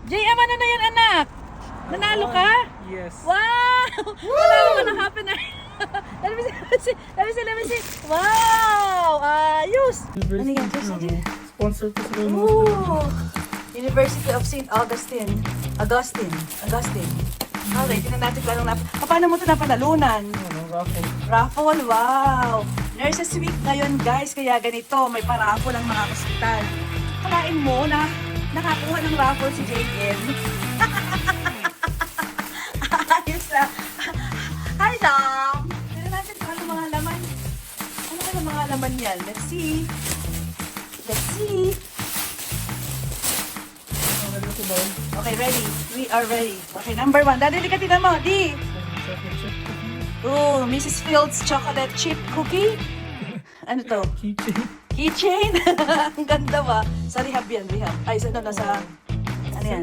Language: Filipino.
JM, ano na yan, anak? Nanalo ka? Yes. Wow! Nanalo ka ng happy na. Let me see. Wow! Ayos! Ano yan? Sponsor ko sa Lolo. Ooh! University of St. Augustine. Augustine. Okay, tingnan natin kung anong paano mo ito napanalunan? Raffle. Raffle, wow! Nurses Week ngayon, guys, kaya ganito, may pa-raffle ang mga ospital. Kalain mo na nakakuha ng raffle si JM. Ayos na. Hi, Dom! Tignan natin kung ano mga laman. Ano ka ng mga laman yan? Let's see. Okay, ready. We are ready. Okay, number 1. Dadali ka tinan mo. D. Oh, Mrs. Fields chocolate chip cookie. Ano to? Keychain. Keychain? Ang ganda ba? Sa rehab yan, rehab. Ay, sa ano, nasa